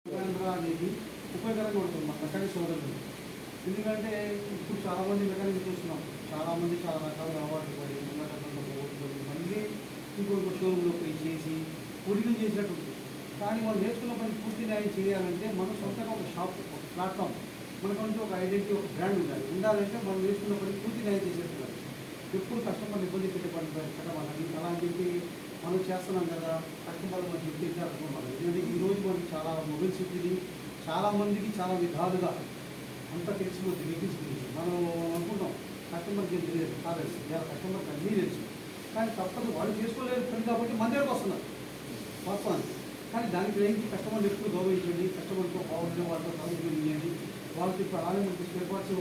అనేది ఉపయోగకరంగా ఉంటుంది మా మెకానిక్ సోదరులు. ఎందుకంటే ఇప్పుడు చాలామంది మెకానిక్ చూస్తున్నాం, చాలామంది చాలా రకాల అలవాటు పడి మళ్ళీ ఇంకొక షోరూంలో పోయి చేసి పొడిలు చేసినట్టు ఉంటుంది. కానీ మనం నేర్చుకున్న పని పూర్తి న్యాయం చేయాలంటే మనం సొంతంగా ఒక షాప్, ఒక ప్లాట్ఫామ్, మనకంటూ ఒక ఐడెంటిటీ, ఒక బ్రాండ్ ఉండాలంటే మనం నేర్చుకున్న పని పూర్తి న్యాయం చేసేట్టున్నారు. ఎప్పుడు కస్టమర్ని ఇబ్బంది పెట్టవాలని అలా అని చెప్పి మనం చేస్తున్నాం కదా, కస్టమర్లు మనం చెప్పి అనుకుంటున్నాం. ఎందుకంటే ఈరోజు మనకి చాలా మొబైల్స్ ఉంటుంది, చాలామందికి చాలా విధాలుగా అంతా తెలిసిపోతుంది. వెహికల్స్ గురించి మనం అనుకుంటాం కస్టమర్కి ఏం తెలియదు, కాలేదు ఇలా కస్టమర్కి అన్నీ తెలుసు. కానీ తప్పదు, వాళ్ళు చేసుకోలేరు పని కాబట్టి మన దగ్గరకు వస్తున్నారు వాస్తవానికి. కానీ దానికి గ్రహించి కస్టమర్లు ఎప్పుడు గౌరవించండి, కస్టమర్తో బాగుంటుంది, వాళ్ళతో సౌకర్యం చేయండి. వాళ్ళకి ఇప్పుడు అలానే మనకి స్పేర్ పార్ట్స్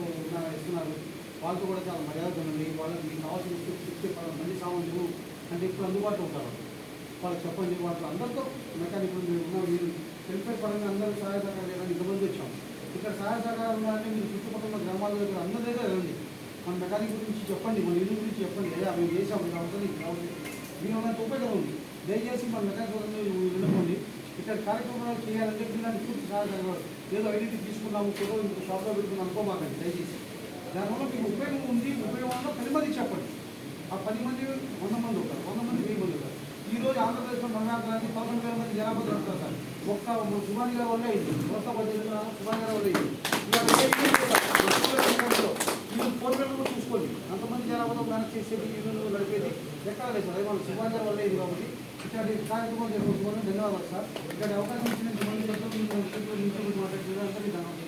ఇస్తున్నారు, వాళ్ళతో కూడా చాలా మర్యాద ఉండండి. వాళ్ళకి మీకు కావాల్సిన ఇస్తే మంచి సామాన్లు అంటే ఇప్పుడు అందుబాటులో ఉంటారు, వాళ్ళకి చెప్పండి. వాళ్ళు అందరితో మెకానిక్ మీరు వెల్ఫేర్ పరంగా అందరూ సహాయ సహకారం లేదని ఇంతమంది వచ్చాం. ఇక్కడ సహాయ సహకారం ఉన్నారంటే మీరు చుట్టుపక్కల గ్రామాల దగ్గర అందరి దగ్గర వెళ్ళండి, మన మెకానిక్ గురించి చెప్పండి, మన ఇల్లు గురించి చెప్పండి. అయ్యా మేము చేసాం, మీకు అవసరం కావాలి, మీరు ఉన్నంత ఉపయోగం ఉంది. దయచేసి మన మెకానిక్ వెళ్ళకండి. ఇక్కడ కార్యక్రమాలు చేయాలంటే పిల్లలకి పూర్తి సహాయ సహకారం. ఏదో ఐడెంటిటీ తీసుకున్నాము, ఫోటో ఇంకొక షాప్లో పెట్టుకుని అనుకోమాకండి దయచేసి. దానివల్ల మీకు ఉపయోగం ఉంది. ఉపయోగంలో 10 మందికి చెప్పండి. ఆ 10 మంది 100 మంది ఉంటారు, 100 మంది 1000 మంది ఉంటారు. ఈరోజు ఆంధ్రప్రదేశ్లో 12,000 మంది జనాభా ఉంటారు సార్. ఒక్క సుభాని గారి వల్ల అయింది, కొత్త బడ్జెట్లో సుభాని గారి వల్ల అయింది. మీరు 4 కూడా చూసుకోండి, అంతమంది జనాభాతో మేనేజ్ చేసేది, ఈరోజు నడిపేది ఎక్కడ లేదు సార్. అది మన సుభాని గారి వల్ల అయింది కాబట్టి ఇట్లాంటి కార్యక్రమం జరుగుతుంది. ధన్యవాదాలు సార్. ఇట్లాంటి అవకాశం ఇచ్చిన మంది మాట్లాడుతున్నారు.